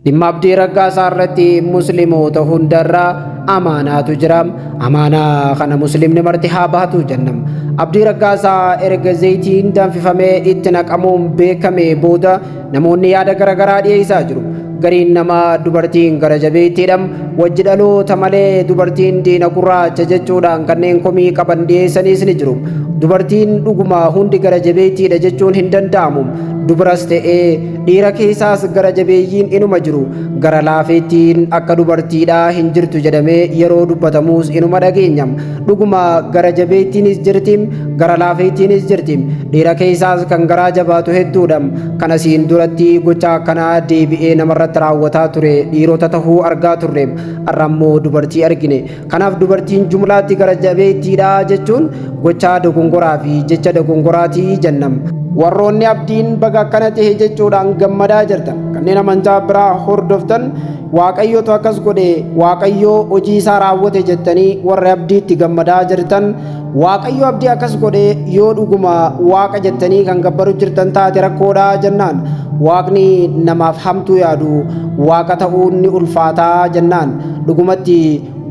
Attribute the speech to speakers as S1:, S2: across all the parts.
S1: dhimma abdii raggaasaa irratti musliimoota hundarraa amaanaatu jira. Amaanaa kana muslimni marti haa bahatu jennam. Abdii raggaasaa erga zayitiin danfifamee itti naqamuun beekame booda namoonni yaada garaagaraa dhiyeessaa jiru. Gariin nama dubartiin gara jabeettiidhaan wajji dhaloota malee dubartiin diina gurraacha jechuudhaan kanneen komii qaban dhiyeessanis ni jiru. Dubartiin dhuguma hundi gara jabeettiidha jechuun hin danda'amu. Dubaras ta'ee dhiira keessaas gara jabeeyyiin inuma jiru. Gara laafeettiin akka dubartiidhaa hin jirtu jedhamee yeroo dubbatamus inuma dhageenyam. Dhuguma gara jabeettiinis jirti, gara laafeettiinis jirti. Dhiira keessaas kan garaa jabaatu hedduudha. Kanasiin duratti gocha akkanaa deebi'ee namarratti raawwataa ture dhiirota tahuu argaa turre. Arrammoo dubartii argine. Kanaaf dubartiin jumlaatti gara jabeettiidha jechuun gochaa dogongoraa fi jecha dogongoraatii jennam. Warroonni abdiin baga akkana ta'e jechuudhaan gammadaa jirtan kanneen amantaa biraa hordoftan waaqayyotu akkas godhe waaqayyoo hojii isaa raawwate jettanii warra abdiitti gammadaa jirtan waaqayyo abdii akkas godhe yoo dhuguma waaqa jettanii kan gabbaru jirtan taate rakkoodha jennaan. Waaqni namaaf hamtuu yaadu waaqa ta'uun ni ulfaataa jennaan. Dhugumatti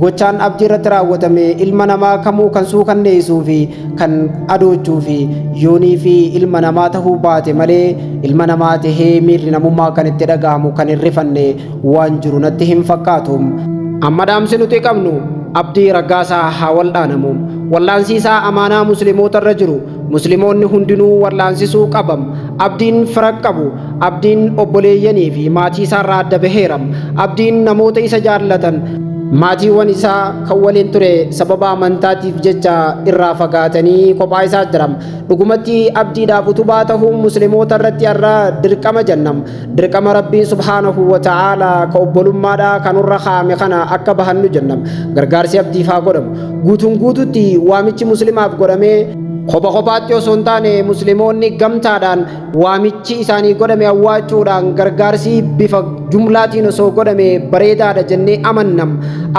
S1: gochaan abdii irratti raawwatame ilma namaa kamuu kan suukanneessuu fi kan adoochuu fi yoonii fi ilma namaa tahuu baate malee ilma namaa tahee miirri namummaa kan itti dhaga'amu kan hin rifanne waan jiru natti hin fakkaatu. Amma dhaamsi nuti qabnu abdii raggaasaa haa wal'aanamu. Wallaansiisaa amaanaa musliimoota irra jiru. Musliimoonni hundinuu wallaansisuu qabam. Abdiin fira qabu. Abdiin obboleeyyanii fi maatii isaa irraa adda baheeram. Abdiin namoota isa jaallatan maatiiwwan isaa kan waliin ture sababa amantaatiif jecha irraa fagaatanii kophaa isaa jiram. Dhugumatti abdiidhaaf utubaa ta'uun musliimoota irratti har'a dirqama jennam. Dirqama rabbiin subhaanahu wa ta'aalaa ka obbolummaadhaa kan irra kaa'ame kana akka bahannu jennam. Gargaarsi abdiif haa godhamu. Guutuun guututti waamichi muslimaaf godhamee kopha kophaatti osoo hin taane musliimoonni gamtaadhaan waamichi isaanii godhame awwaachuudhaan gargaarsi bifa jumlaatiin osoo godhame bareedaadha jennee amannam.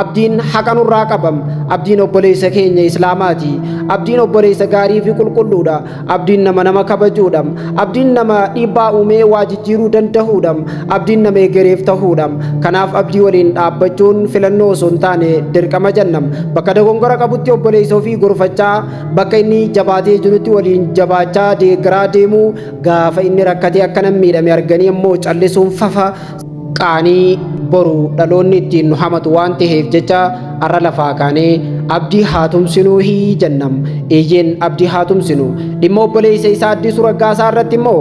S1: Abdiin haqa nurraa qabam. Abdiin obboleessa keenya islaamaati. Abdiin obboleessa gaarii fi qulqulluudha. Abdiin nama kabajuudha. Abdiin nama dhiibbaa uumee waa jijjiiruu danda'uudha. Abdiin nama egereef ta'uudha. Kanaaf abdii waliin dhaabbachuun filannoo osoo hin taane dirqama jennam. Bakka dogongora qabutti obboleessa ofii gorfachaa bakka inni jabaatee jirutti waliin jabaachaa deeggaraa deemuu gaafa inni rakkatee akkana miidhame arganii immoo callisuun fafa qaanii boru dhaloonni ittiin nu hamatu waan ta'eef jecha har'a lafaa kaanee abdii haa tumsinuu jennam. Eeyyeen abdii haa tumsinu. Dhimma obboleessa isaa Addisuu Raggaasaa irratti immoo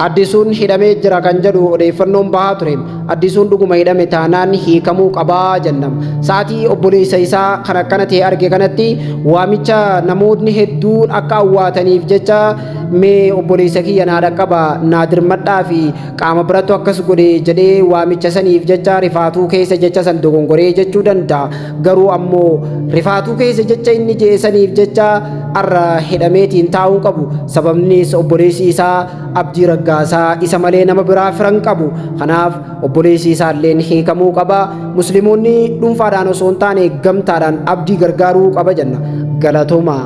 S1: Addisuun hidhamee jira kan jedhu odeeffannoon bahaa ture. Addisuun dhuguma hidhame taanaan hiikamuu qabaa jennam. Saatii obboleessa isaa kan akkana ta'e arge kanatti waamicha namoonni hedduun akka awwaataniif jecha mee obboleessa kiyya naa dhaqqaba naa dirmadhaa fi qaama birattu akkas godhe jedhee waamicha saniif jecha rifaatuu keessa jecha san dogongoree jechuu danda'a. Garuu ammoo rifaatuu keessa jecha inni jeesaniif jecha har'a hidhameetiin taa'uu qabu. Sababnis obboleessi isaa abdii raggaasaa isa malee nama biraa firan qabu. Kanaaf obboleessi isaa illeen hiikamuu qaba. Musliimoonni dhuunfaadhaan osoo hin taane gamtaadhaan abdii gargaaruu qaba jenna. Galatooma.